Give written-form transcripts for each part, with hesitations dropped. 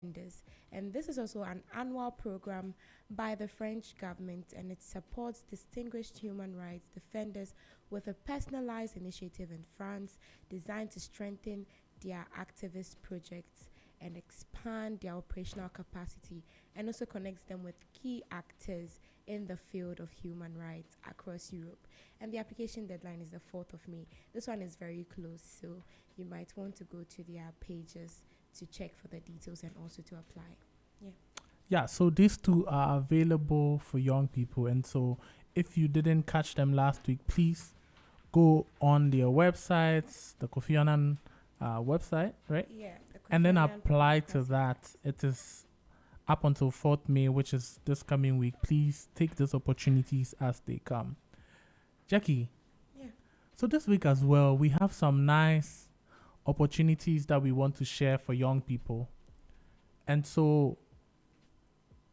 Defenders. And this is also an annual program by the French government, and it supports distinguished human rights defenders with a personalized initiative in France designed to strengthen their activist projects and expand their operational capacity, and also connects them with key actors in the field of human rights across Europe. And the application deadline is the 4th of May. This one is very close, so you might want to go to their pages to check for the details and also to apply. Yeah. Yeah, so these two are available for young people. And so if you didn't catch them last week, please go on their websites, the Kofi Annan website, right? Yeah, the And Kofi then Annan apply to Classic. that. It is up until 4th May, which is this coming week. Please take these opportunities as they come. Jackie, Yeah. so this week as well, we have some nice opportunities that we want to share for young people. And so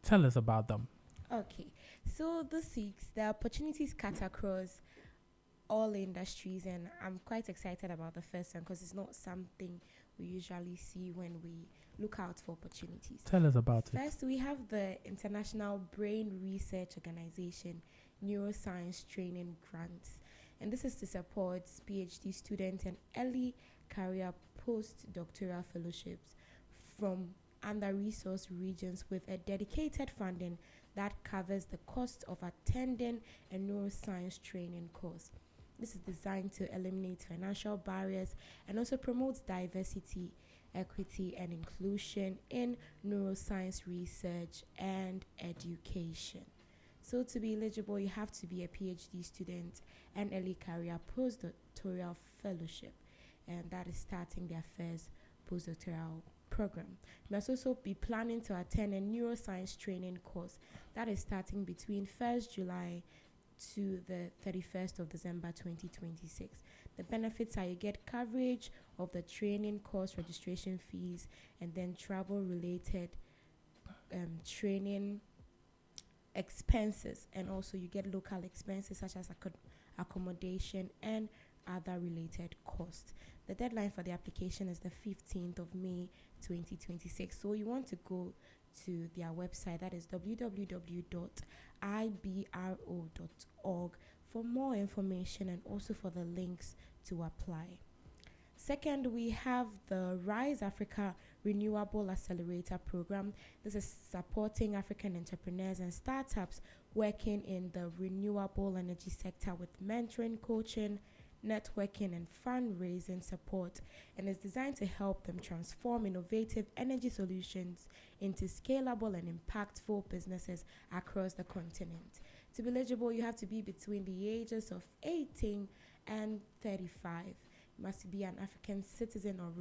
tell us about them. Okay. So this week's the opportunities cut across all industries, and I'm quite excited about the first one because it's not something we usually see when we look out for opportunities. Tell us about it. First, we have the International Brain Research Organization Neuroscience Training Grants, and this is to support PhD students and early career postdoctoral fellowships from under-resourced regions with a dedicated funding that covers the cost of attending a neuroscience training course. This is designed to eliminate financial barriers and also promotes diversity, equity, and inclusion in neuroscience research and education. So, to be eligible, you have to be a PhD student and early career postdoctoral fellowship, and that is starting their first postdoctoral program. You must also be planning to attend a neuroscience training course that is starting between 1st July to the 31st of December 2026. The benefits are you get coverage of the training course registration fees and then travel related training expenses, and also you get local expenses such as accommodation and other related costs. The deadline for the application is the 15th of May 2026. So you want to go to their website, that is www.ibro.org, for more information and also for the links to apply. Second, we have the Rise Africa Renewable Accelerator Program. This is supporting African entrepreneurs and startups working in the renewable energy sector with mentoring, coaching, networking, and fundraising support, and is designed to help them transform innovative energy solutions into scalable and impactful businesses across the continent. To be eligible, you have to be between the ages of 18 and 35. You must be an African citizen or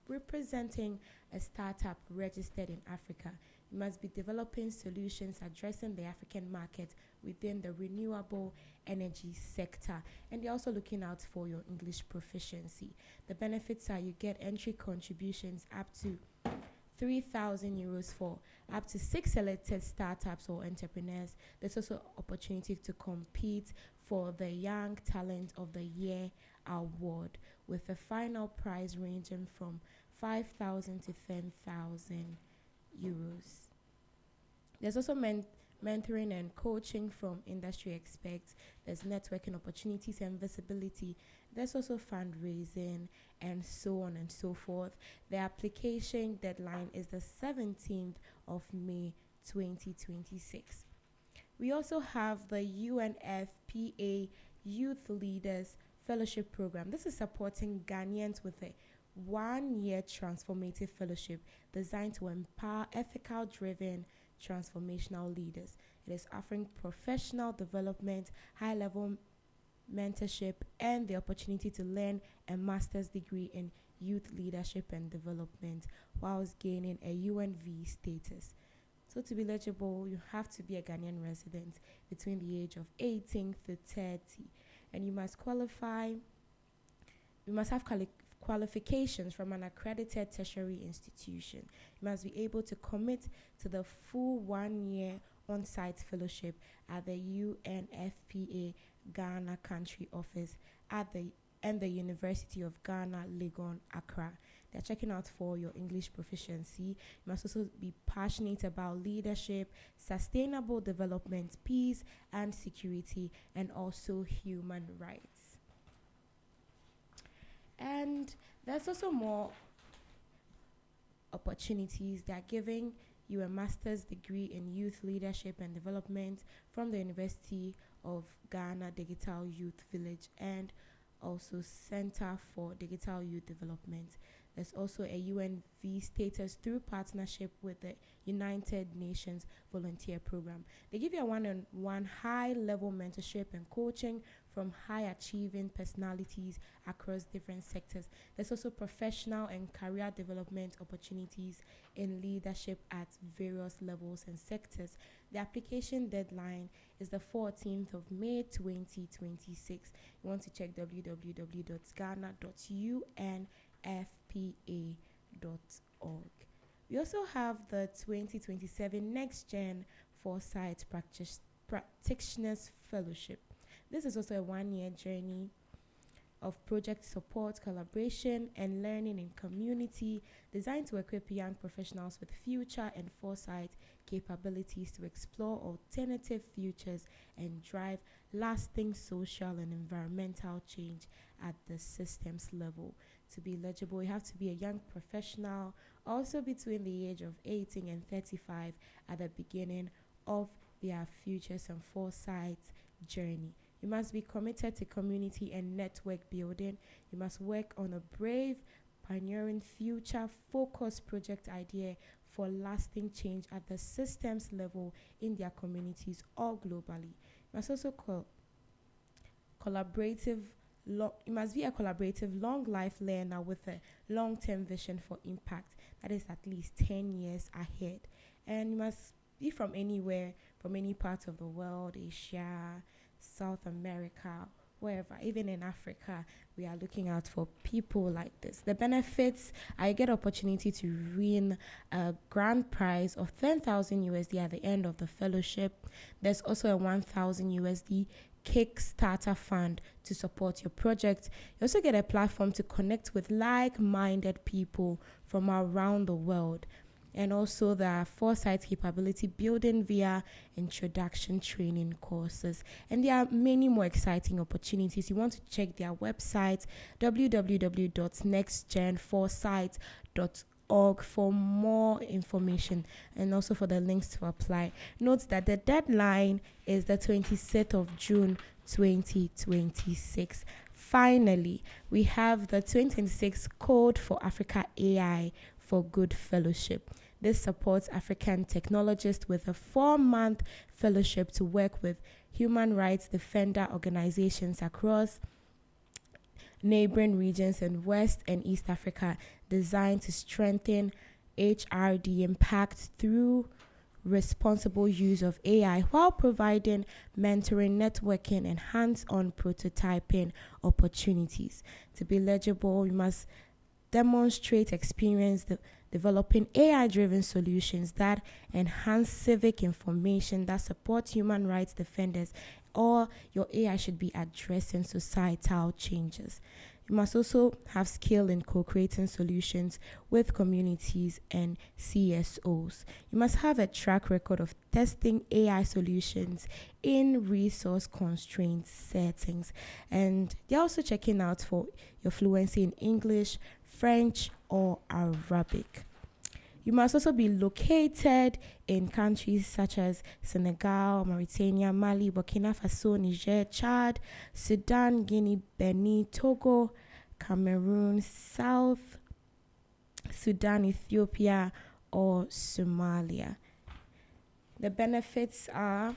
representing a startup registered in Africa. You must be developing solutions addressing the African market within the renewable energy sector. And they're also looking out for your English proficiency. The benefits are you get entry contributions up to 3,000 euros for up to 6 selected startups or entrepreneurs. There's also opportunity to compete for the Young Talent of the Year award, with a final prize ranging from 5,000 to 10,000 euros. There's also mentoring and coaching from industry experts. There's networking opportunities and visibility. There's also fundraising and so on and so forth. The application deadline is the 17th of May 2026. We also have the UNFPA Youth Leaders Fellowship Program. This is supporting Ghanaians with a 1 year transformative fellowship designed to empower ethical driven transformational leaders. It is offering professional development, high level mentorship, and the opportunity to learn a master's degree in youth leadership and development whilst gaining a UNV status. So to be eligible, you have to be a Ghanaian resident between the age of 18 to 30, and you must have qualifications from an accredited tertiary institution. You must be able to commit to the full 1 year on-site fellowship at the UNFPA Ghana country office at the and the University of Ghana, Legon, Accra. They're checking out for your English proficiency. You must also be passionate about leadership, sustainable development, peace and security, and also human rights. And there's also more opportunities. They're giving you a master's degree in youth leadership and development from the University of Ghana Digital Youth Village and also Center for Digital Youth Development. There's also a UNV status through partnership with the United Nations Volunteer Program. They give you a one-on-one high-level mentorship and coaching from high-achieving personalities across different sectors. There's also professional and career development opportunities in leadership at various levels and sectors. The application deadline is the 14th of May 2026. You want to check www.ghana.unfpa.org. We also have the 2027 Next Gen Foresight Practitioners Fellowship. This is also a one-year journey of project support, collaboration, and learning in community designed to equip young professionals with future and foresight capabilities to explore alternative futures and drive lasting social and environmental change at the systems level. To be eligible, you have to be a young professional, also between the age of 18 and 35 at the beginning of their futures and foresight journey. You must be committed to community and network building. You must work on a brave, pioneering, future-focused project idea for lasting change at the systems level in their communities or globally. You must also you must be a collaborative, long life learner with a long-term vision for impact that is at least 10 years ahead. And you must be from anywhere, from any part of the world, Asia, South America, wherever, even in Africa. We are looking out for people like this. The benefits, I get opportunity to win a grand prize of 10,000 USD at the end of the fellowship. There's also a 1,000 USD Kickstarter fund to support your project. You also get a platform to connect with like-minded people from around the world. And also the foresight capability building via introduction training courses. And there are many more exciting opportunities. You want to check their website, www.nextgenforesight.org, for more information and also for the links to apply. Note that the deadline is the 26th of June 2026. Finally, we have the 2026 Code for Africa AI for Good Fellowship. This supports African technologists with a 4-month fellowship to work with human rights defender organizations across neighboring regions in West and East Africa, designed to strengthen HRD impact through responsible use of AI while providing mentoring, networking, and hands-on prototyping opportunities. To be eligible, you must demonstrate experience developing AI-driven solutions that enhance civic information that support human rights defenders, or your AI should be addressing societal changes. You must also have skill in co-creating solutions with communities and CSOs. You must have a track record of testing AI solutions in resource-constrained settings. And they're also checking out for your fluency in English, French, or Arabic. You must also be located in countries such as Senegal, Mauritania, Mali, Burkina Faso, Niger, Chad, Sudan, Guinea, Benin, Togo, Cameroon, South Sudan, Ethiopia, or Somalia. The benefits are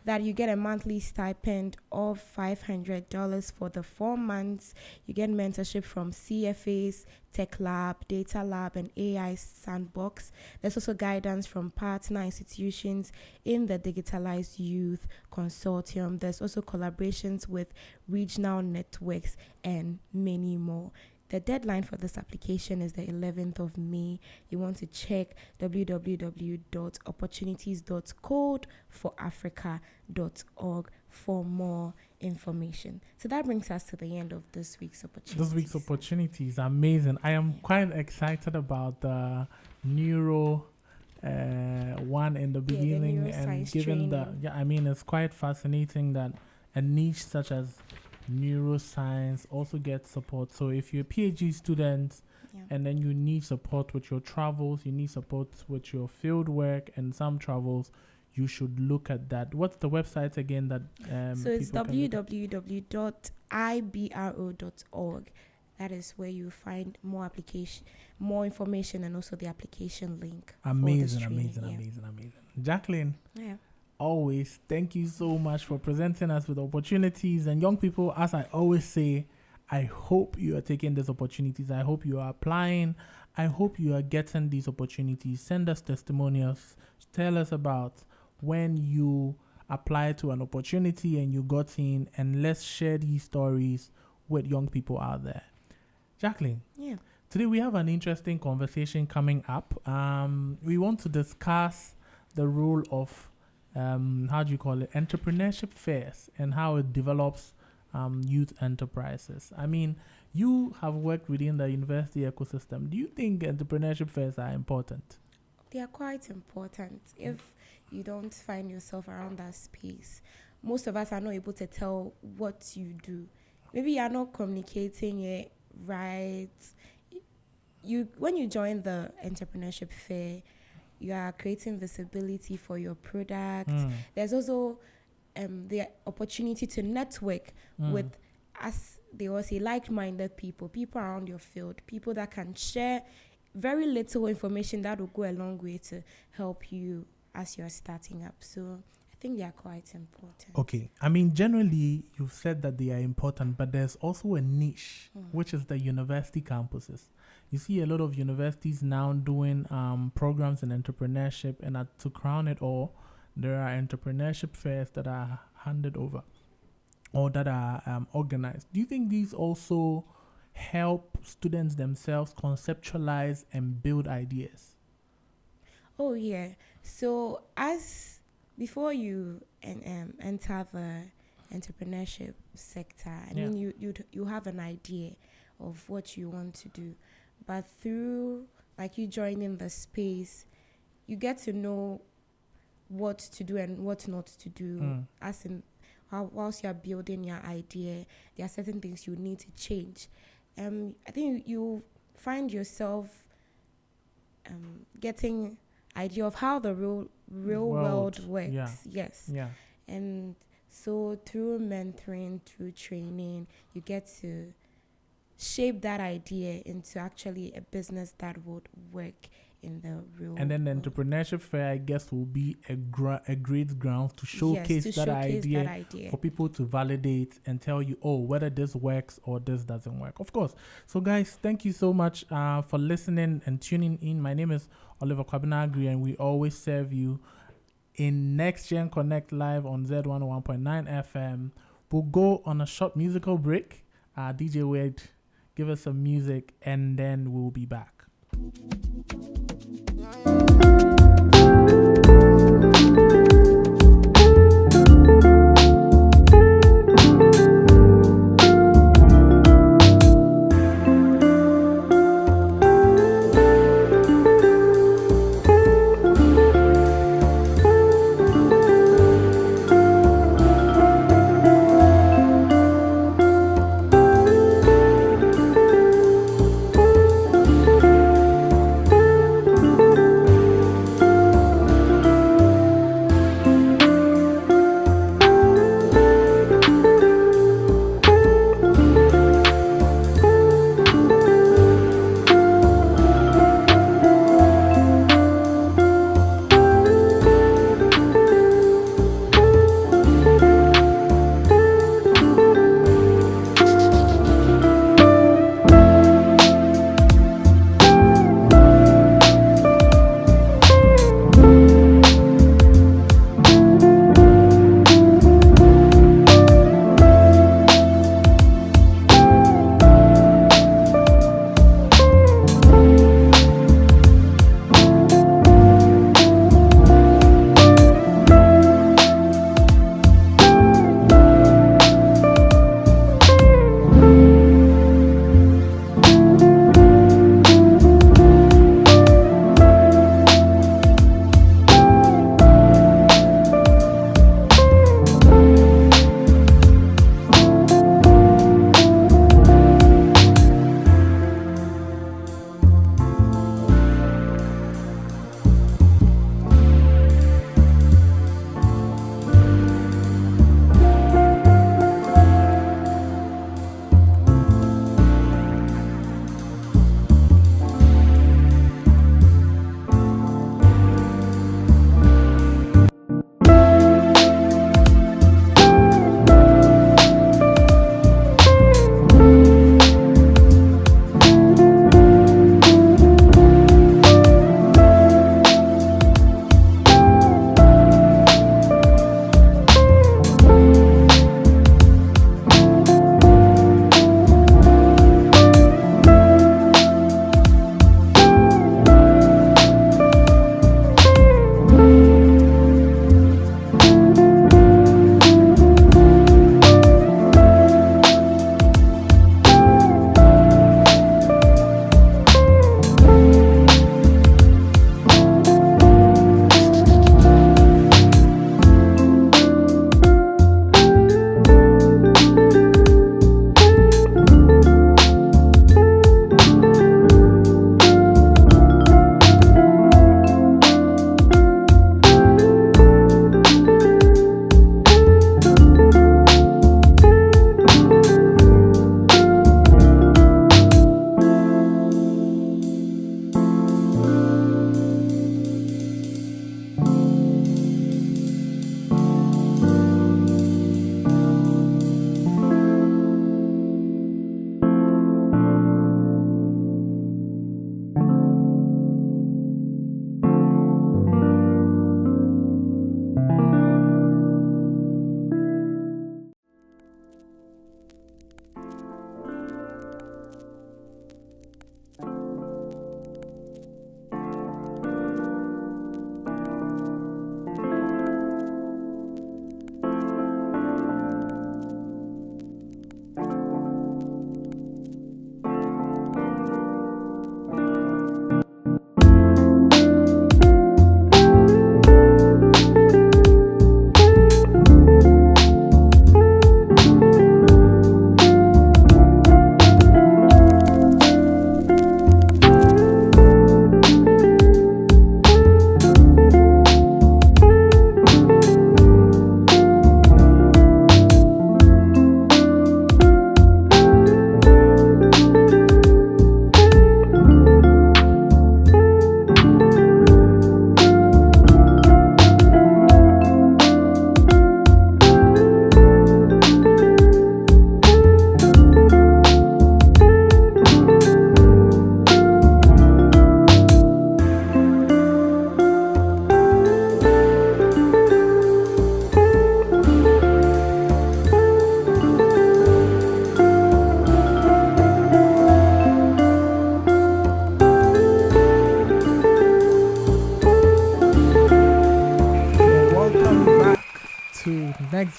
that you get a monthly stipend of $500 for the 4 months. You get mentorship from CFAs, Tech Lab, Data Lab, and AI Sandbox. There's also guidance from partner institutions in the Digitalized Youth Consortium. There's also collaborations with regional networks and many more. The deadline for this application is the 11th of May. You want to check www.opportunities.codeforafrica.org for more information. So that brings us to the end of this week's opportunity. This week's opportunity is amazing. I am quite excited about the neuro one in the beginning, and given it's quite fascinating that a niche such as neuroscience also gets support. So if you're a PhD student and then you need support with your travels, you need support with your field work and some travels, you should look at that. What's the website again that so it's www.ibro.org. That is where you find more information, and also the application link. Amazing. Jacqueline, always thank you so much for presenting us with opportunities. And young people, as I always say, I hope you are taking these opportunities. I hope you are applying. I hope you are getting these opportunities. Send us testimonials. Tell us about when you applied to an opportunity and you got in, and let's share these stories with young people out there. Jacqueline, today we have an interesting conversation coming up. We want to discuss the role of entrepreneurship fairs and how it develops youth enterprises. I mean, you have worked within the university ecosystem. Do you think entrepreneurship fairs are important? They are quite important. If you don't find yourself around that space, most of us are not able to tell what you do. Maybe you are not communicating it right. When you join the entrepreneurship fair, you are creating visibility for your product. There's also the opportunity to network with, as they all say, like-minded people around your field, people that can share very little information that will go a long way to help you as you're starting up. So I think they are quite important. Okay. I mean, generally, you've said that they are important, but there's also a niche, which is the university campuses. You see a lot of universities now doing programs in entrepreneurship, and to crown it all, there are entrepreneurship fairs that are handed over or that are organized. Do you think these also help students themselves conceptualize and build ideas? Oh, yeah. So before you enter the entrepreneurship sector, I mean, you have an idea of what you want to do. But through, you joining the space, you get to know what to do and what not to do. As in, whilst you're building your idea, there are certain things you need to change. I think you find yourself getting idea of how the real world works. Yes. And so through mentoring, through training, you get to shape that idea into actually a business that would work in the real world. And then the entrepreneurship fair, I guess, will be a great ground to showcase, that idea for people to validate and tell you, whether this works or this doesn't work. Of course. So, guys, thank you so much for listening and tuning in. My name is Oliver Kwabinagri, and we always serve you in Next Gen Connect live on Z101.9 FM. We'll go on a short musical break. DJ Wade, give us some music, and then we'll be back.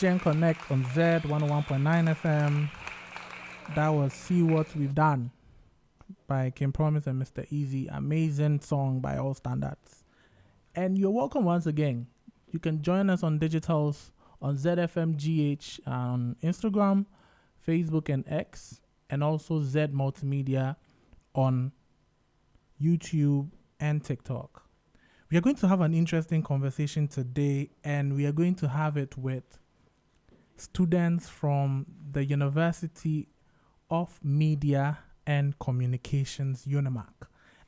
Gen Connect on Z 101.9 FM. That was See What We've Done by Kim Promise and Mr. Easy. Amazing song by all standards. And you're welcome once again. You can join us on digitals on ZFMGH on Instagram, Facebook, and X, and also Z Multimedia on YouTube and TikTok. We are going to have an interesting conversation today, and we are going to have it with students from the University of Media and Communications, UNIMAC.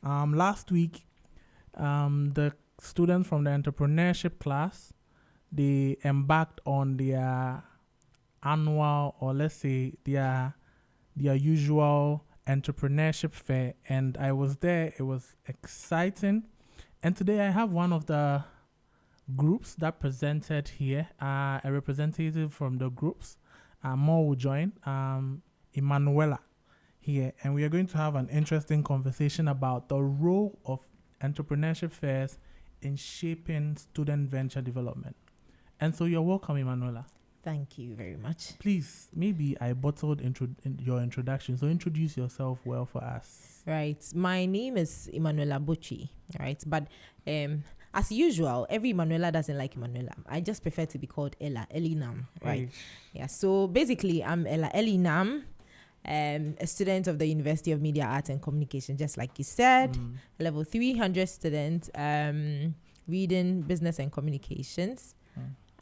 Last week, the students from the entrepreneurship class, they embarked on their annual, or let's say their usual entrepreneurship fair, and I was there. It was exciting. And today I have one of the groups that presented here, a representative from the groups. More will join, Emanuela here, and we are going to have an interesting conversation about the role of entrepreneurship fairs in shaping student venture development. And so you're welcome, Emanuela. Thank you very much. Please, maybe I bottled your introduction, so introduce yourself well for us. Right. My name is Emanuela Bucci, right? But as usual, every Emanuela doesn't like Emanuela. I just prefer to be called Ella Nam, right? Yeah. So basically, I'm Ella Nam, a student of the University of Media, Art and Communication, just like you said, level 300 student, reading business and communications.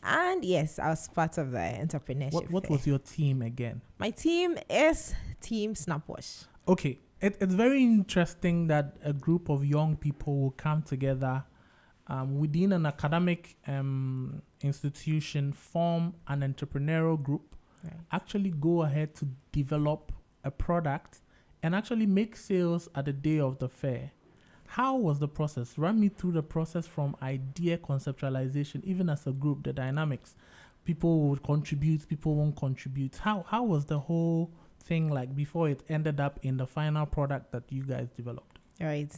And yes, I was part of the entrepreneurship. What was your team again? My team is Team Snapwash. Okay. It's very interesting that a group of young people will come together within an academic institution, form an entrepreneurial group, actually go ahead to develop a product and actually make sales at the day of the fair. How was the process? Run me through the process from idea conceptualization, even as a group, the dynamics. People would contribute, people won't contribute. How was the whole thing like before it ended up in the final product that you guys developed? All right.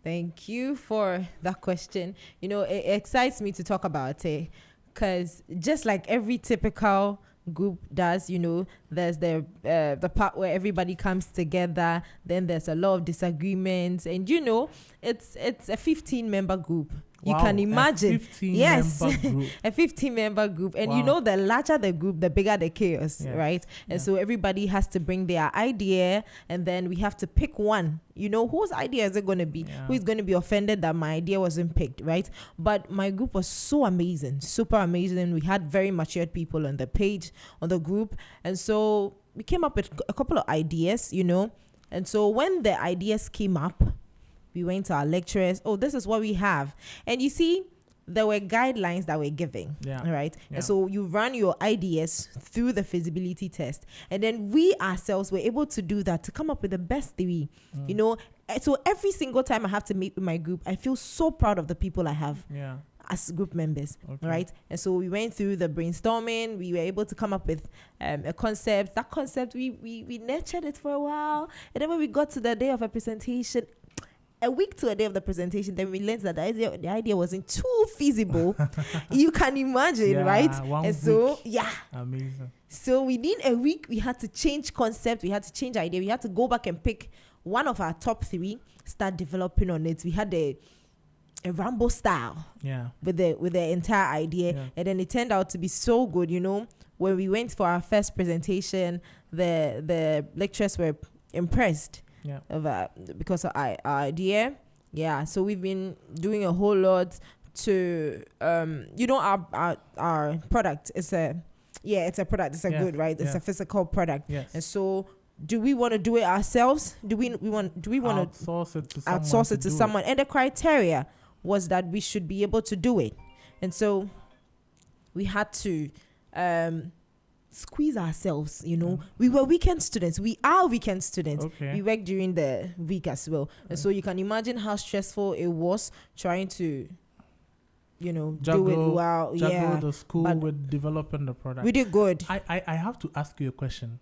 Thank you for that question. You know, it excites me to talk about it because just like every typical group does, you know, there's the part where everybody comes together, then there's a lot of disagreements, and you know, it's a 15-member group. You can imagine. A 15-member group. And you know, the larger the group, the bigger the chaos, right? And so everybody has to bring their idea, and then we have to pick one. You know, whose idea is it going to be? Who is going to be offended that my idea wasn't picked, right? But my group was so amazing, super amazing. We had very matured people on the page, on the group. And so we came up with a couple of ideas, you know. And so when the ideas came up, we went to our lecturers. Oh, this is what we have. And you see, there were guidelines that were given, right? Yeah. And so you run your ideas through the feasibility test. And then we ourselves were able to do that, to come up with the best theory, you know. So every single time I have to meet with my group, I feel so proud of the people I have as group members, right? And so we went through the brainstorming. We were able to come up with a concept. That concept, we nurtured it for a while. And then when we got to the day of a presentation, a week to a day of the presentation, then we learned that the idea wasn't too feasible. You can imagine, right? And so, amazing. So within a week, we had to change concept. We had to change idea. We had to go back and pick one of our top 3, start developing on it. We had a Rambo style, with the entire idea, and then it turned out to be so good. You know, when we went for our first presentation, the lecturers were impressed. Because of our idea. So we've been doing a whole lot to you know, our product is it's a product. It's a good, right? It's a physical product. And so do we want to do it ourselves? Do we want to outsource it to someone? And the criteria was that we should be able to do it. And so we had to squeeze ourselves, you know. We were weekend students. We are weekend students. We work during the week as well. And so you can imagine how stressful it was trying to, you know, do it well. Juggle the school with developing the product. We did good. I have to ask you a question.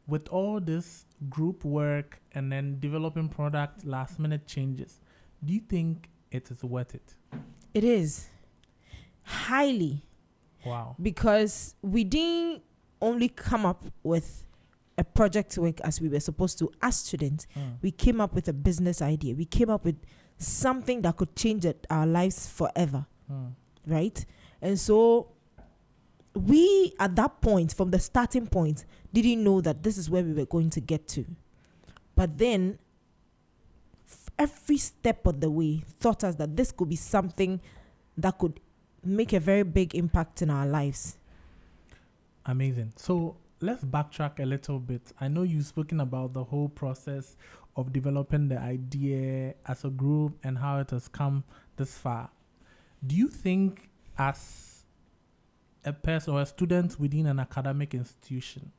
With all this group work and then developing product, last minute changes, do you think it is worth it? It is. Highly. Wow. because we didn't only come up with a project work as we were supposed to as students. We came up with a business idea. We came up with something that could change our lives forever, right? And so we, at that point, from the starting point, didn't know that this is where we were going to get to. But then every step of the way taught us that this could be something that could make a very big impact in our lives. Amazing. So let's backtrack a little bit. I know you've spoken about the whole process of developing the idea as a group and how it has come this far. Do you think, as a person or a student within an academic institution,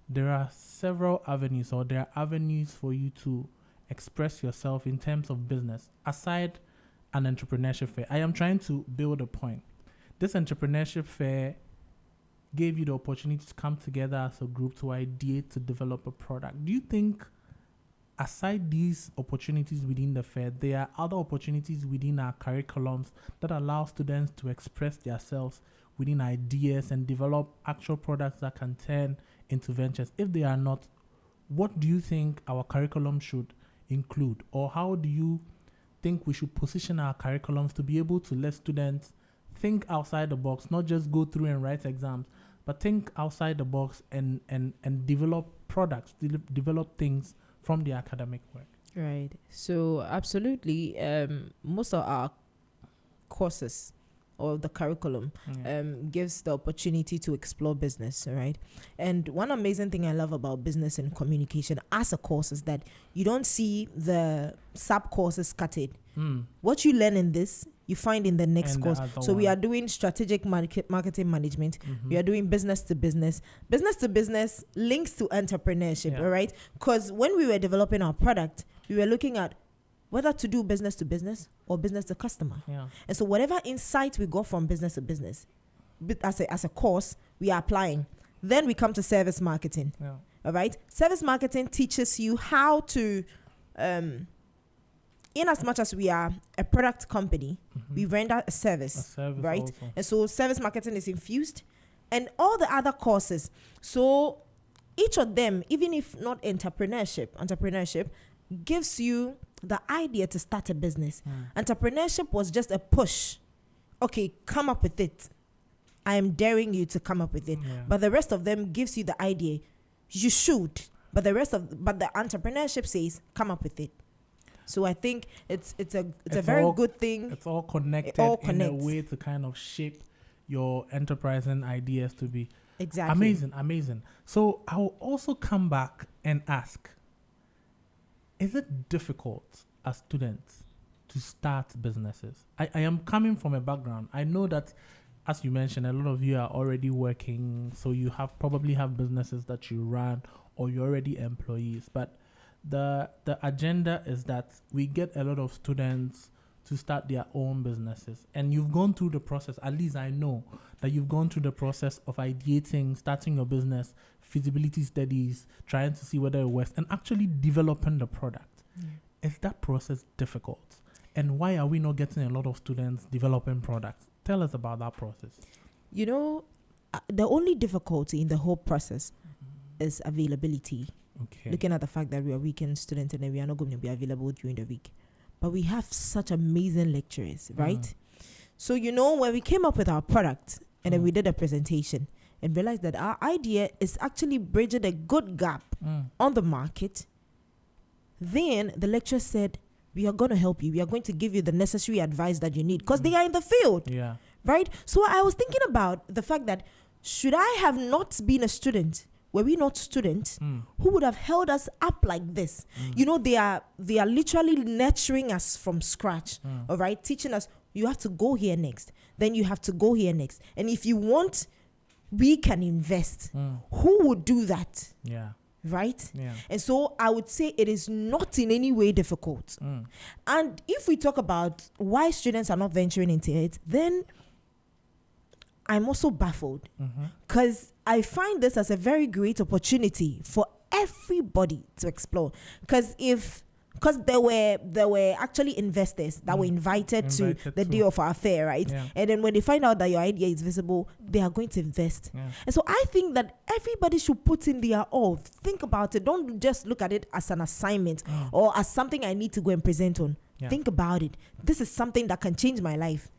there are several avenues, or there are avenues for you to express yourself in terms of business aside an entrepreneurship fair? I am trying to build a point. This entrepreneurship fair gave you the opportunity to come together as a group to ideate, to develop a product. Do you think, aside these opportunities within the fair, there are other opportunities within our curriculums that allow students to express themselves within ideas and develop actual products that can turn into ventures? If they are not, what do you think our curriculum should include? Or how do you think we should position our curriculums to be able to let students think outside the box, not just go through and write exams, but think outside the box and develop products, develop things from the academic work? Right. So absolutely, most of our courses or the curriculum gives the opportunity to explore business, right? And one amazing thing I love about business and communication as a course is that you don't see the sub courses scattered. What you learn in this, you find in the next course. So we are doing strategic marketing management. We are doing business to business. Business to business links to entrepreneurship, all right? Because when we were developing our product, we were looking at whether to do business to business or business to customer. And so whatever insight we got from business to business, as a course, we are applying. Then we come to service marketing. All right? Service marketing teaches you how to, in as much as we are a product company, we render a service right? Also. And so service marketing is infused, and all the other courses. So each of them, even if not entrepreneurship gives you the idea to start a business. Entrepreneurship was just a push. Okay, come up with it. I am daring you to come up with it. But the rest of them gives you the idea. You should. But the entrepreneurship says, come up with it. So I think it's a very good thing. It's all connected in a way to kind of shape your enterprising ideas to be. Exactly. Amazing. So I will also come back and ask, is it difficult as students to start businesses? I am coming from a background. I know that, as you mentioned, a lot of you are already working, so you probably have businesses that you run, or you're already employees. But the agenda is that we get a lot of students to start their own businesses. And you've gone through the process. At least I know that you've gone through the process of ideating, starting your business, feasibility studies, trying to see whether it works, and actually developing the product. Is that process difficult? And why are we not getting a lot of students developing products? Tell us about that process. You know, the only difficulty in the whole process is availability. Okay. Looking at the fact that we are weekend students and then we are not going to be available during the week. But we have such amazing lecturers, right? So, you know, when we came up with our product and then we did a presentation and realized that our idea is actually bridging a good gap on the market, then the lecturer said, we are going to help you. We are going to give you the necessary advice that you need, because they are in the field, right? So I was thinking about the fact that, should I have not been a student, were we not students, who would have held us up like this? You know, they are literally nurturing us from scratch, all right? Teaching us, you have to go here next. Then you have to go here next. And if you want, we can invest. Who would do that? Right? And so I would say it is not in any way difficult. And if we talk about why students are not venturing into it, then I'm also baffled, because I find this as a very great opportunity for everybody to explore. Because if because there were actually investors that were invited to the day of our fair, right? Yeah. And then when they find out that your idea is visible, they are going to invest. Yeah. And so I think that everybody should put in their all. Think about it. Don't just look at it as an assignment or as something I need to go and present on. Yeah. Think about it. This is something that can change my life.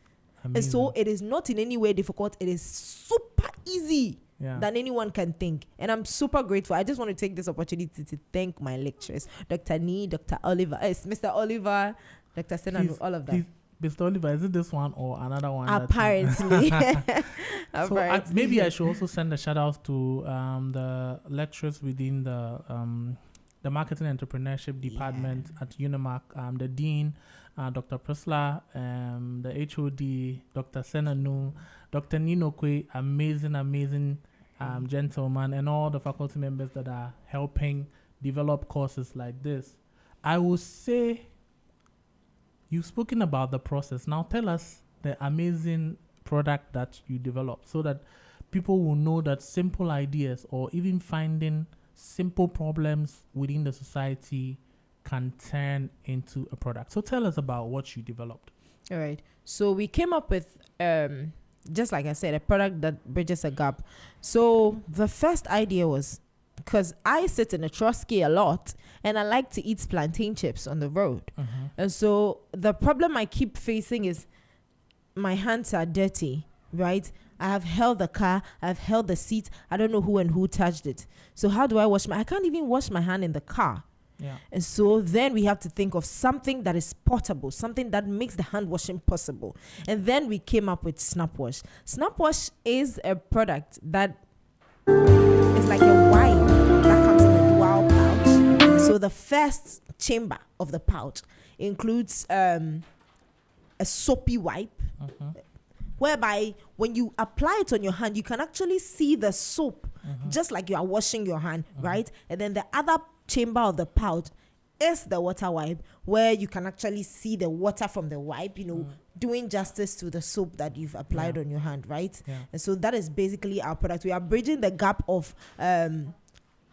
Amazing. And so it is not in any way difficult. It is super easy Yeah. than anyone can think. And I'm super grateful. I just want to take this opportunity to thank my lecturers, Dr. Nee, Dr. Oliver, Mr. Oliver, Dr. Senanu, all of them. Mr. Oliver, is it this one or another one? Apparently. So maybe I should also send a shout out to the lecturers within the marketing entrepreneurship department at UNIMAC, the dean, Dr. Prisla, the HOD, Dr. Senanu, Dr. Nino Kwe, amazing gentleman, and all the faculty members that are helping develop courses like this. I will say, you've spoken about the process. Now tell us the amazing product that you developed so that people will know that simple ideas or even finding simple problems within the society can turn into a product. So tell us about what you developed. All right. So we came up with, just like I said, a product that bridges a gap. So the first idea was, because I sit in a Trotsky a lot and I like to eat plantain chips on the road. And so the problem I keep facing is my hands are dirty, right? I have held the car, I've held the seat. I don't know who touched it. So how do I wash I can't even wash my hand in the car. Yeah. And so then we have to think of something that is portable, something that makes the hand washing possible. And then we came up with Snapwash. Snapwash is a product that is like a wine that comes in a dual pouch. So the first chamber of the pouch includes a soapy wipe, whereby when you apply it on your hand, you can actually see the soap, just like you are washing your hand, right? And then the other chamber of the pouch is the water wipe, where you can actually see the water from the wipe, doing justice to the soap that you've applied on your hand, right? Yeah. And so that is basically our product. We are bridging the gap of hand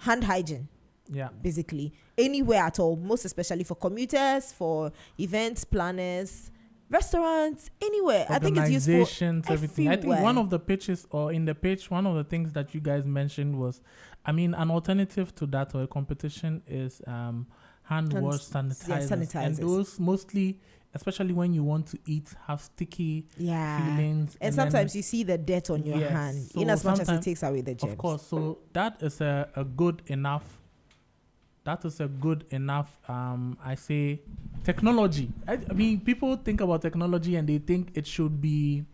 hygiene. Yeah. Basically, anywhere at all, most especially for commuters, for events planners, restaurants, anywhere. I think it's useful everything. I think everywhere. one of the pitches, or in the pitch, one of the things that you guys mentioned was, an alternative to that or a competition is hand wash sanitizers. Yeah, sanitizers. And those mostly, especially when you want to eat, have sticky feelings. And sometimes you see the dirt on your hand, so in as much as it takes away the germs. Of course. So that is a good enough. That is a good enough, I say, technology. I mean, people think about technology and they think it should be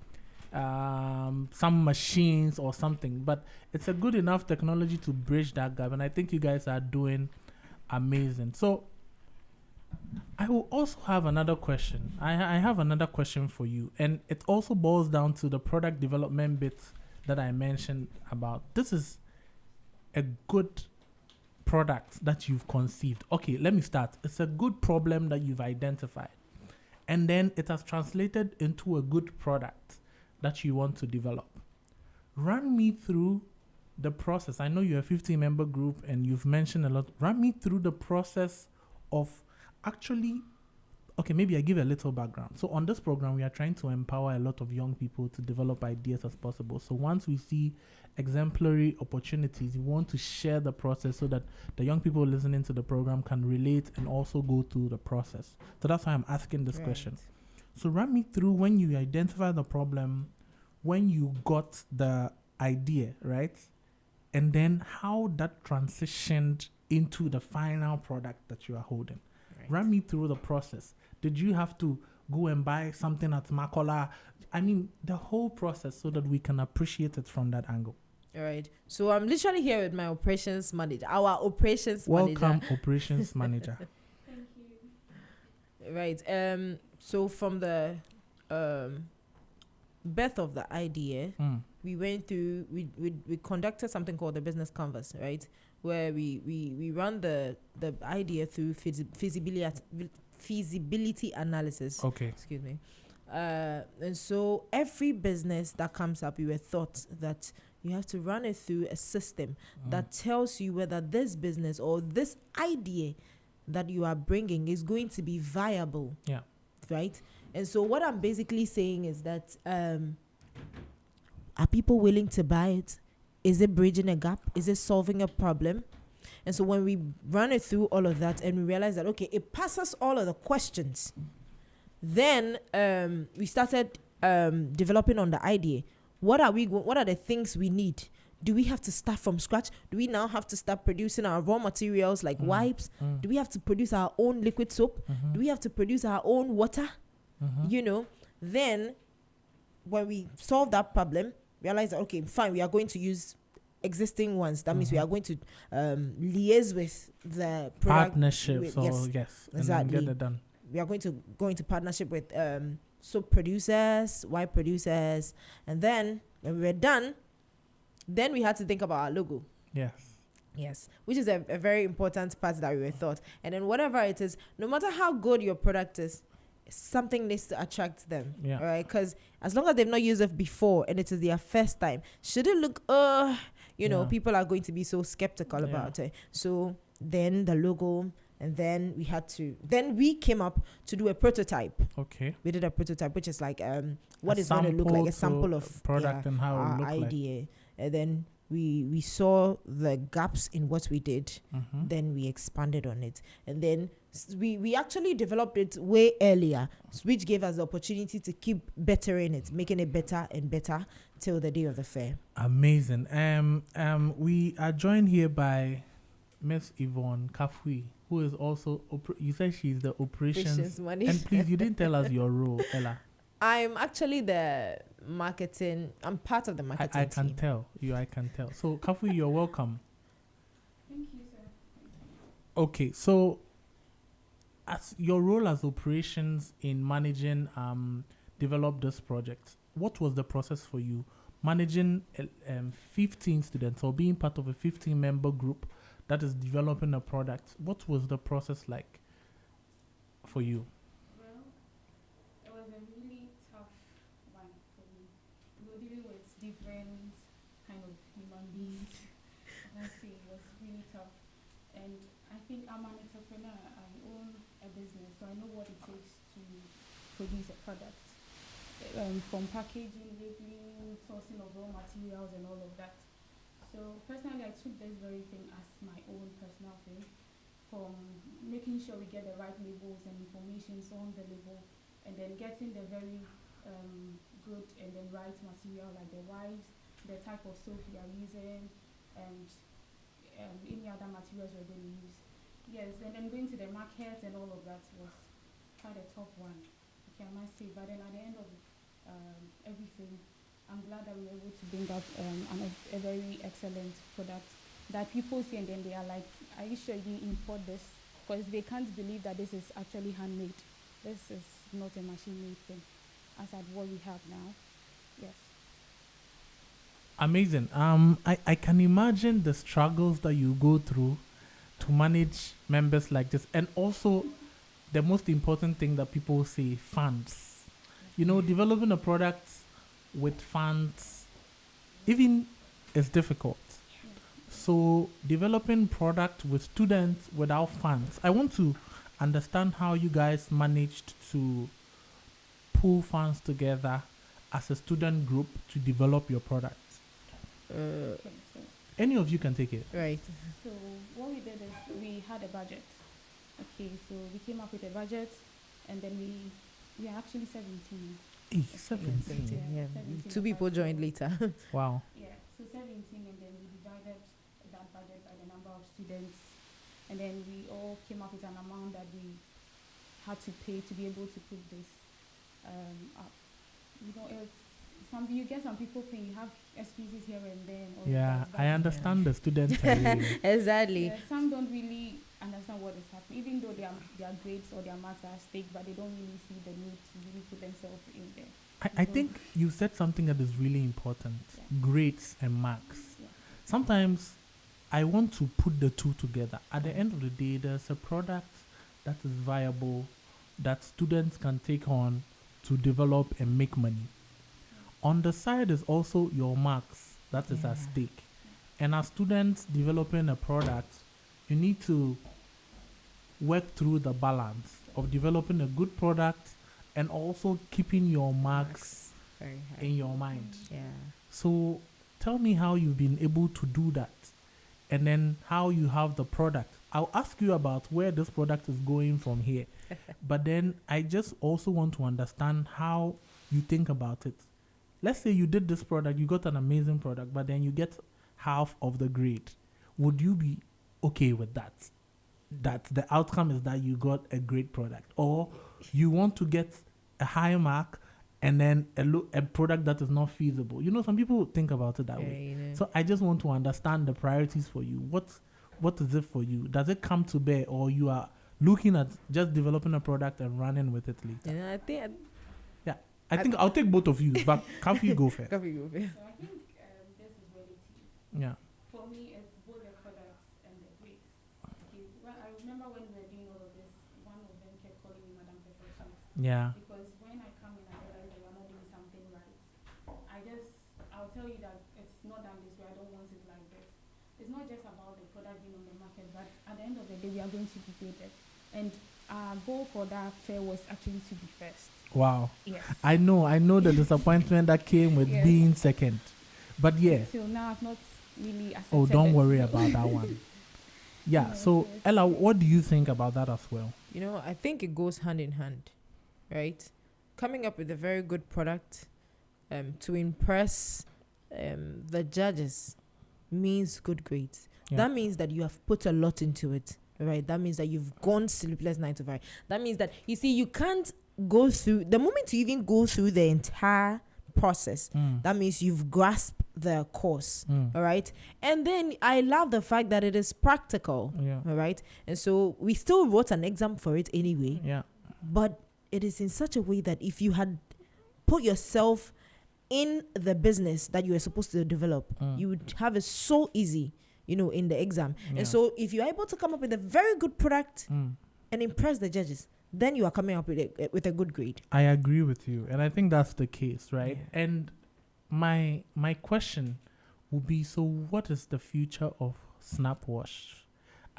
some machines or something, but it's a good enough technology to bridge that gap. And I think you guys are doing amazing. So I will also have another question. I have another question for you. And it also boils down to the product development bit that I mentioned about. This is a good product that you've conceived. Okay, let me start. It's a good problem that you've identified. And then it has translated into a good product that you want to develop. Run me through the process. I know you're a 15-member group and you've mentioned a lot. Run me through the process of actually, okay, maybe I give a little background. So on this program, we are trying to empower a lot of young people to develop ideas as possible. So once we see exemplary opportunities, we want to share the process so that the young people listening to the program can relate and also go through the process. So that's why I'm asking this question. So run me through when you identify the problem, when you got the idea, right? And then how that transitioned into the final product that you are holding. Right. Run me through the process. Did you have to go and buy something at Makola? I mean, the whole process so that we can appreciate it from that angle. All right. So I'm literally here with my operations manager, our operations manager. Welcome, operations manager. Thank you. Right. So from the birth of the idea, we went through, we conducted something called the business canvas, right? Where we run the idea through feasibility analysis. Okay. Excuse me. And so every business that comes up, we were taught that you have to run it through a system that tells you whether this business or this idea that you are bringing is going to be viable. Yeah. Right? And so what I'm basically saying is that are people willing to buy it? Is it bridging a gap? Is it solving a problem? And so when we run it through all of that and we realize that, okay, it passes all of the questions, then we started developing on the idea. What are the things we need? Do we have to start from scratch? Do we now have to start producing our raw materials like wipes? Do we have to produce our own liquid soap? Do we have to produce our own water? You know, then when we solve that problem, realize that, okay, fine, we are going to use existing ones. That means we are going to liaise with the product partnerships. Yes, exactly. And then get it done. We are going to go into partnership with soap producers, wipe producers, and then when we were done, then we had to think about our logo. Yes, which is a very important part that we were thought. And then whatever it is, no matter how good your product is, something needs to attract them. Yeah. All right, because as long as they've not used it before and it is their first time, should it look people are going to be so skeptical about it. So then the logo, and then we came up to do a prototype. Okay. We did a prototype, which is like what it's going to look like, a sample of product and how it look idea. Like. And then we saw the gaps in what we did. Then we expanded on it, and then we actually developed it way earlier, which gave us the opportunity to keep bettering it, making it better and better till the day of the fair. Amazing. We are joined here by Miss Yvonne Kafui, who is also you said she's the operations manager. And please, you didn't tell us your role, Ella. I'm actually the marketing. I'm part of the marketing I can team. tell you. I can tell. So Kafui, you're welcome. Thank you, sir. Okay, so as your role as operations in managing develop this project, what was the process for you managing 15 students or being part of a 15-member group that is developing a product? What was the process like for you? Well, it was a really tough one for me. We were dealing with different kind of human beings. Honestly, it was really tough. And I think I'm an entrepreneur. I own a business, so I know what it takes to produce a product. From packaging, labeling, sourcing of raw materials and all of that. So personally, I took this very thing as my own personal thing, from making sure we get the right labels and information on the label, and then getting the very good and then right material, like the wipes, the type of soap we are using, and any other materials we're going to use. Yes, and then going to the market and all of that was quite a tough one, okay, I must say. But then at the end of everything, I'm glad that we were able to bring up a very excellent product that people see and then they are like, are you sure you import this? Because they can't believe that this is actually handmade. This is not a machine-made thing, as at what we have now. Yes. Amazing. I can imagine the struggles that you go through to manage members like this, and also the most important thing that people say, funds. You know, developing a product with funds, even is difficult. Yeah. So developing product with students without funds, I want to understand how you guys managed to pull funds together as a student group to develop your product. Okay, so Any of you can take it. Right. So what we did is we had a budget. Okay, so we came up with a budget, and then we are actually 17. 17. Yeah. 17 Two of people us. joined later. Wow. Yeah, so 17, and then we divided that budget by the number of students, and then we all came up with an amount that we had to pay to be able to put this up. You know, you get some people paying, you have excuses here and there. And all Yeah, that, but I understand the students. career. Exactly. yeah, some don't really understand what is happening, even though their grades or their marks are at stake, but they don't really see the need to really put themselves in there. I think you said something that is really important. Yeah. Grades and marks. Yeah. Sometimes I want to put the two together. At the end of the day, there's a product that is viable that students can take on to develop and make money. On the side is also your marks that is at Yeah. stake. And as students developing a product, you need to work through the balance of developing a good product and also keeping your marks Very high. in your mind. Yeah. So tell me how you've been able to do that, and then how you have the product. I'll ask you about where this product is going from here. But then I just also want to understand how you think about it. Let's say you did this product, you got an amazing product, but then you get half of the grade. Would you be okay with that? That the outcome is that you got a great product, or you want to get a high mark and then a product that is not feasible. You know, some people think about it that way. So I just want to understand the priorities for you. What is it for you? Does it come to bear, or you are looking at just developing a product and running with it later? Yeah, I think I'll take both of you, but can you go first? Can we go first? So I think this is relative. Yeah. For me, it's both the products and the grades. Okay. Well, I remember when we were doing all of this, one of them kept calling me Madam Perfectionist. Yeah. Because when I come in and realize that you're not doing something right, I'll tell you that it's not done this way, I don't want it like this. It's not just about the product being on the market, but at the end of the day, we are going to be graded. And our goal for that fair was actually to be first. Wow. Yes. I know the disappointment that came with Yes. being second. But yeah. Till now, I've not really accepted Oh, don't it. worry about that one. Yeah. No, So it's- Ella, what do you think about that as well? You know, I think it goes hand in hand, right? Coming up with a very good product to impress the judges means good grades. Yeah. That means that you have put a lot into it, right? That means that you've gone sleepless nights over it. That means that, you see, you can't go through, the moment you even go through the entire process, that means you've grasped the course, all right? And then I love the fact that it is practical, Yeah. all right? And so we still wrote an exam for it anyway, Yeah. but it is in such a way that if you had put yourself in the business that you were supposed to develop, you would have it so easy, you know, in the exam. Yeah. And so if you're able to come up with a very good product and impress the judges, then you are coming up with a good grade. I agree with you, and I think that's the case, right? Yeah. And my question would be, so what is the future of Snapwash?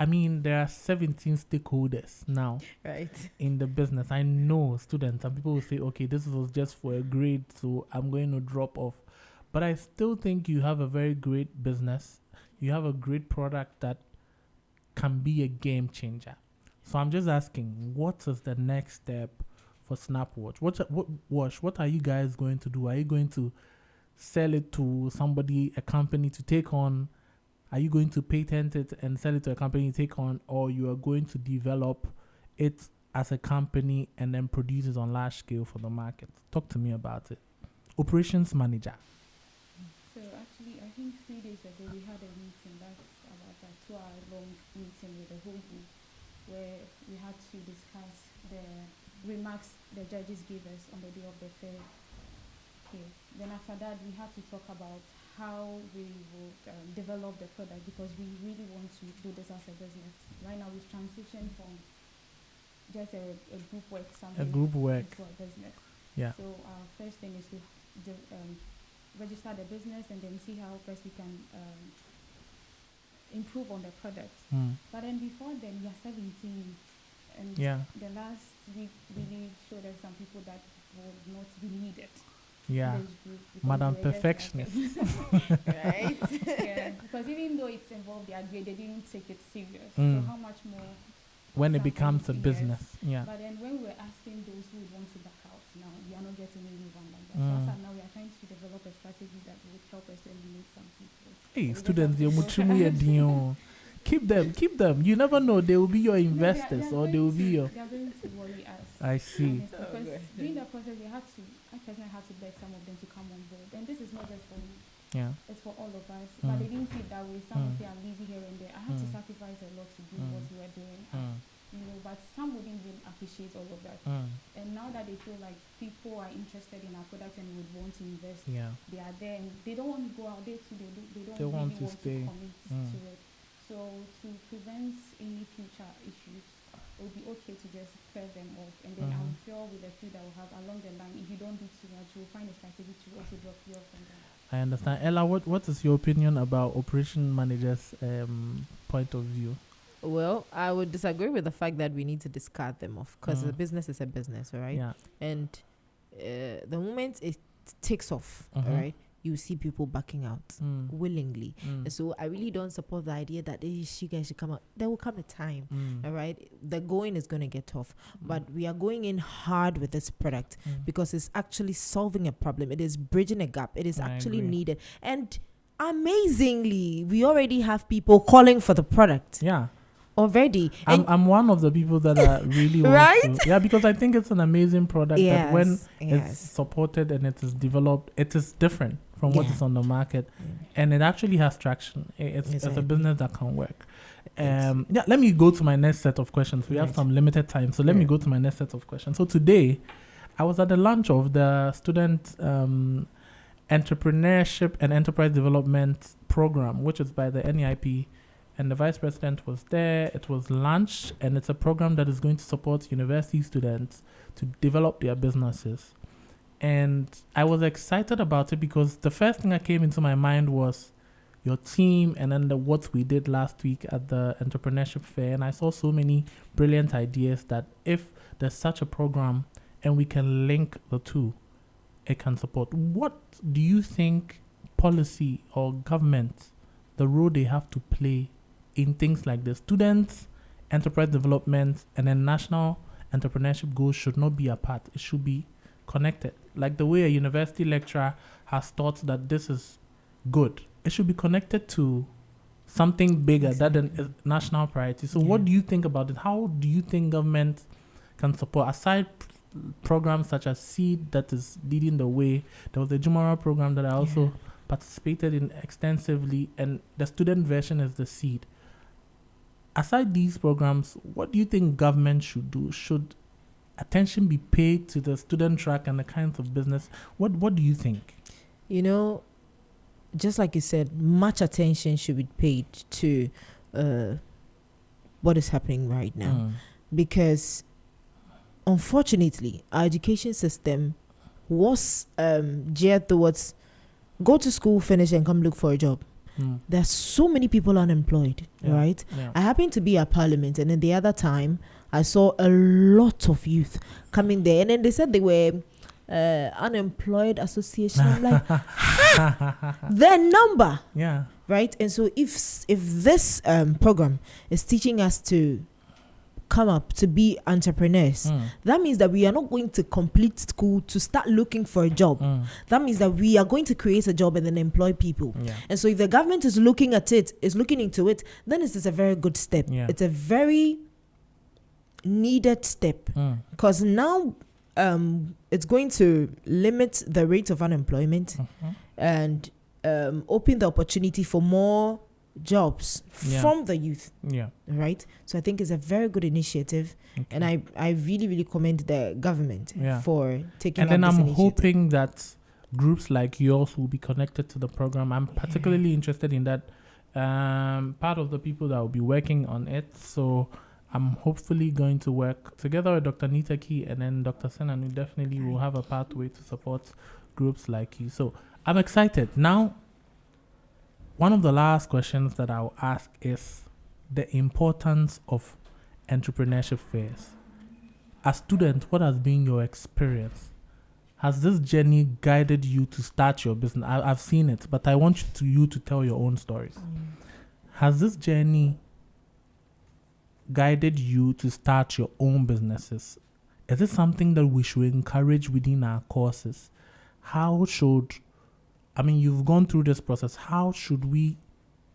I mean, there are 17 stakeholders now Right. in the business. I know students and people will say, okay, this was just for a grade, so I'm going to drop off. But I still think you have a very great business. You have a great product that can be a game changer. So I'm just asking, what is the next step for Snapwatch? What are you guys going to do? Are you going to sell it to somebody, a company to take on? Are you going to patent it and sell it to a company to take on, or you are going to develop it as a company and then produce it on large scale for the market? Talk to me about it. Operations manager. So actually, I think 3 days ago we had a meeting. That's about a 2-hour-long meeting with the whole group, where we had to discuss the remarks the judges gave us on the day of the fair. Okay. Then after that, we had to talk about how we would develop the product, because we really want to do this as a business. Right now, we've transitioned from just a group work, something A group work. to a business. Yeah. So our first thing is to register the business and then see how first we can improve on the product. But then before then, we are 17, and Yeah. the last week really showed us some people that would not be needed. Yeah. in this group, because Madam they were just Perfectionist. Right. yeah, because even though it's involved their grade, they didn't take it serious. Mm. So how much more When it somebody- becomes a yes. business. Yeah. But then when we're asking those who would want to back out now, we are not getting anyone like that. Mm. So as of now, we are trying to develop a strategy that would help us to eliminate some people. Hey, We just students, have to you're work muchimu hard. yediyo. Keep them. You never know. They will be your No, investors, or they will be your. They are going to worry us. I see. Honestly, because during the process, I personally had to beg some of them to come on board. And this is not just for me, Yeah. it's for all of us. But they didn't see it that way. Some would Mm. say I'm busy here and there. I had to Mm. sacrifice a lot to do Mm. what we were doing. You know, but some wouldn't even appreciate all of that. And now that they feel like people are interested in our product and would want to invest, Yeah. they are there and they don't want to go out there too. They don't They really want to want stay. to commit Mm. to it. So to prevent any future issues, it would be okay to just clear them off. And then I'm sure with the few that we have along the line, if you don't do too much, you'll find a strategy to also drop you off from them. I understand. Ella, what is your opinion about operation managers' point of view? Well, I would disagree with the fact that we need to discard them off, because Mm. a business is a business, all right? Yeah. And the moment it takes off, Mhm. all right, you see people backing out Mm. willingly. Mm. And so I really don't support the idea that she guys should come out. There will come a time, Mm. all right? The going is going to get tough, but we are going in hard with this product Mm. because it's actually solving a problem. It is bridging a gap. It is I actually agree. needed. And amazingly, we already have people calling for the product Yeah. already. I'm one of the people that are really want Right? to. Yeah, because I think it's an amazing product that when it's yes. supported and it is developed, it is different from what Yeah. is on the market, and it actually has traction. It's a Exactly. business that can work. Yes. Yeah, let me go to my next set of questions. We have Right. some limited time, so let me Right. go to my next set of questions. So today, I was at the launch of the student entrepreneurship and enterprise development program, which is by the NEIP, and the vice president was there. It was launched, and it's a program that is going to support university students to develop their businesses. And I was excited about it because the first thing that came into my mind was your team and then what we did last week at the entrepreneurship fair. And I saw so many brilliant ideas that if there's such a program and we can link the two, it can support. What do you think policy or government, the role they have to play in things like this? Students, enterprise development, and then national entrepreneurship goals should not be apart. It should be connected. Like the way a university lecturer has thought that this is good, it should be connected to something bigger than a national priority. So what do you think about it? How do you think government can support, aside programs such as Seed that is leading the way? There was a Jumara program that I also participated in extensively, and the student version is the Seed. Aside these programs, what do you think government should do? Should attention be paid to the student track and the kinds of business? What do you think? You know, just like you said, much attention should be paid to what is happening right now, because unfortunately our education system was geared towards go to school, finish, and come look for a job. There's so many people unemployed, right? Yeah. I happened to be at Parliament, and then the other time I saw a lot of youth coming there, and then they said they were unemployed association. I'm like, their number, Yeah. right? And so if this program is teaching us to come up to be entrepreneurs, that means that we are not going to complete school to start looking for a job. That means that we are going to create a job and then employ people. Yeah. And so if the government is looking at it, is looking into it, then it is a very good step. Yeah. It's a very needed step, because now it's going to limit the rate of unemployment and open the opportunity for more jobs from the youth. Yeah. Right? So I think it's a very good initiative, and I really, really commend the government for taking And then up this I'm initiative. hoping that groups like yours will be connected to the program. I'm particularly interested in that part of the people that will be working on it. So I'm hopefully going to work together with Dr. Nita Key and then Dr. Sen, and we definitely will have a pathway to support groups like you. So I'm excited. Now, one of the last questions that I'll ask is the importance of entrepreneurship fairs. As a student, what has been your experience? Has this journey guided you to start your business? I've seen it, but I want you to tell your own stories. Has this journey guided you to start your own businesses? Is it something that we should encourage within our courses? You've gone through this process. How should we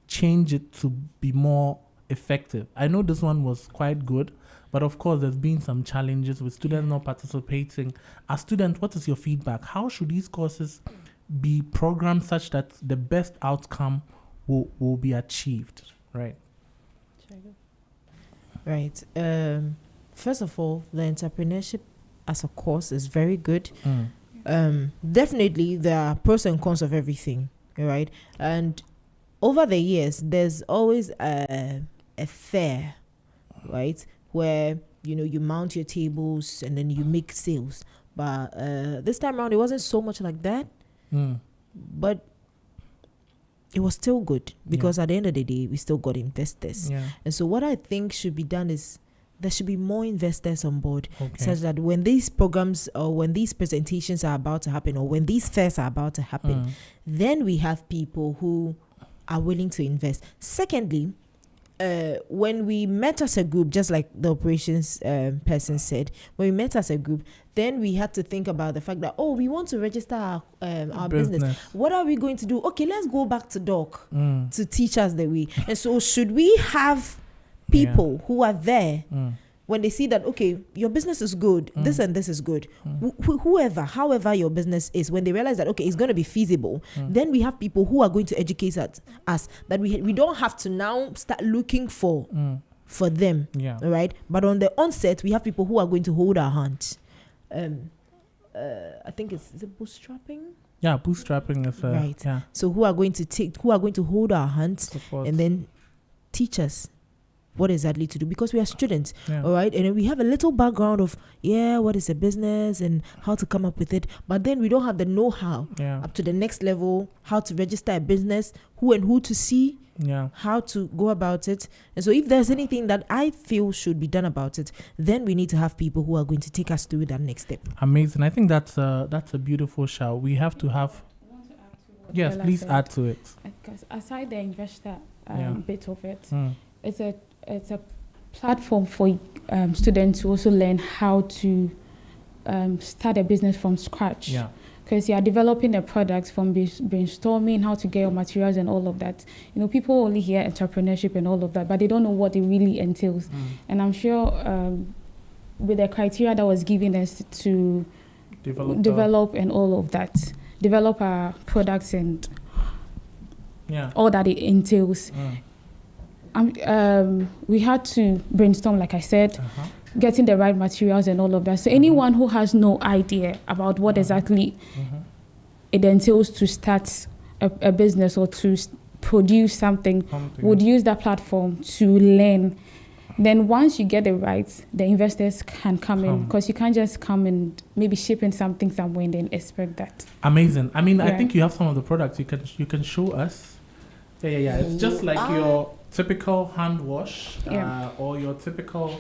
change it to be more effective? I know this one was quite good, but of course there's been some challenges with students not participating. As student, what is your feedback? How should these courses be programmed such that the best outcome will be achieved? Right. Right. First of all, the entrepreneurship as a course is very good. Definitely there are pros and cons of everything, right? And over the years, there's always a fair, right, where you mount your tables and then you make sales. But this time around, it wasn't so much like that. But it was still good because at the end of the day, we still got investors. Yeah. And so what I think should be done is there should be more investors on board, Okay. such that when these programs or when these presentations are about to happen or when these fairs are about to happen, then we have people who are willing to invest. Secondly, when we met as a group, just like the operations person said, when we met as a group, then we had to think about the fact that, we want to register our business. What are we going to do? Okay, let's go back to Doc to teach us the way. And so should we have people who are there when they see that, okay, your business is good, this and this is good, however your business is, when they realize that, okay, it's going to be feasible, then we have people who are going to educate us that we don't have to now start looking for them, all right? But on the onset, we have people who are going to hold our hand. I think is it bootstrapping? Yeah, bootstrapping is right. Yeah. So who are going to hold our hands and then teach us what exactly to do, because we are students, all right? And then we have a little background of what is a business and how to come up with it, but then we don't have the know-how up to the next level, how to register a business, who to see, how to go about it. And so if there's anything that I feel should be done about it, then we need to have people who are going to take us through that next step. Amazing. I think that's a beautiful shout. We have to have. I want to add to what Yes, Bella please said. add to it. Because aside the investor bit of it, it's a platform for students to also learn how to start a business from scratch. Yeah. Because you are developing a product from brainstorming, how to get your materials and all of that. You know, people only hear entrepreneurship and all of that, but they don't know what it really entails. And I'm sure with the criteria that was given us to develop and all of that, develop our products and all that it entails. We had to brainstorm, like I said, getting the right materials and all of that. So anyone who has no idea about what exactly it entails to start a business or to produce something would use that platform to learn. Then once you get it right, the investors can come in, because you can't just come and maybe ship in something somewhere and then expect that. Amazing. I mean, I think you have some of the products you can show us. Yeah. It's just like your typical hand wash or your typical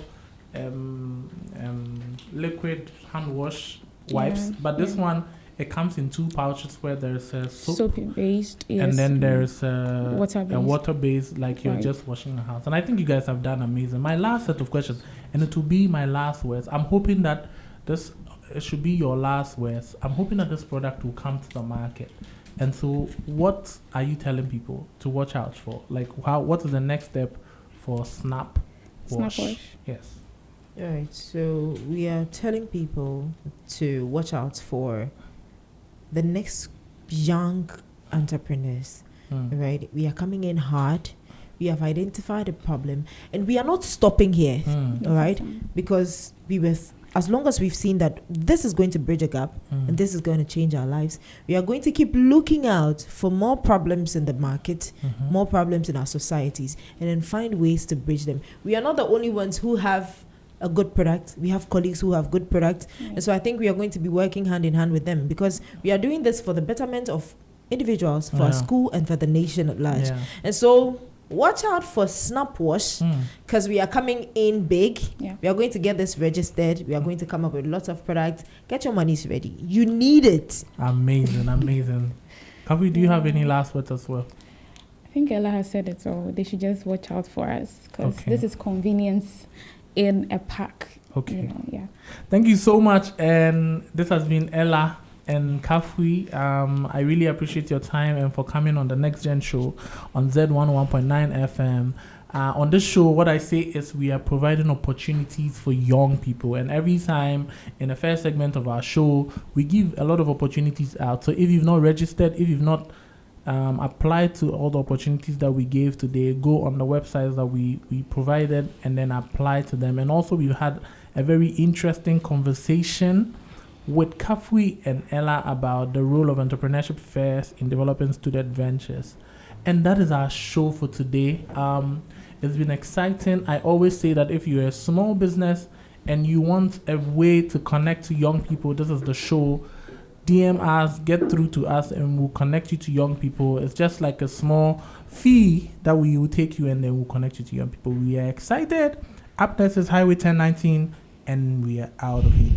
liquid hand wash wipes, but this one, it comes in 2 pouches where there's a soap based, and then there's a water based, like you're just washing your house. And I think you guys have done amazing. My last set of questions, and it will be my last words. I'm hoping that it should be your last words. I'm hoping that this product will come to the market. And so what are you telling people to watch out for? Like, what is the next step for Snap Wash? Yes. All right. So we are telling people to watch out for the next young entrepreneurs, right? We are coming in hard. We have identified a problem, and we are not stopping here, all right? Because as long as we've seen that this is going to bridge a gap and this is going to change our lives, we are going to keep looking out for more problems in the market, more problems in our societies, and then find ways to bridge them. We are not the only ones who have a good product. We have colleagues who have good products. And so I think we are going to be working hand in hand with them, because we are doing this for the betterment of individuals, for our school, and for the nation at large. And so watch out for Snap Wash, because we are coming in big. We are going to get this registered. We are going to come up with lots of products. Get your monies ready. You need it. Amazing. Kavi, do you have any last words as well? I think Ella has said it all. They should just watch out for us, because this is convenience in a pack. Thank you so much. And this has been Ella and Kafui. I really appreciate your time and for coming on the Next Gen show on Z101.9 FM. On this show, what I say is we are providing opportunities for young people, and every time in the first segment of our show, we give a lot of opportunities out. So if you've not registered, if you've not applied to all the opportunities that we gave today, go on the websites that we provided and then apply to them. And also, we've had a very interesting conversation with Kafui and Ella about the role of entrepreneurship fairs in developing student ventures. And that is our show for today. It's been exciting. I always say that if you're a small business and you want a way to connect to young people, this is the show DM us, get through to us, and we'll connect you to young people. It's just like a small fee that we will take you, and then we'll connect you to young people. We are excited. Up next is Highway 1019, and we are out of here.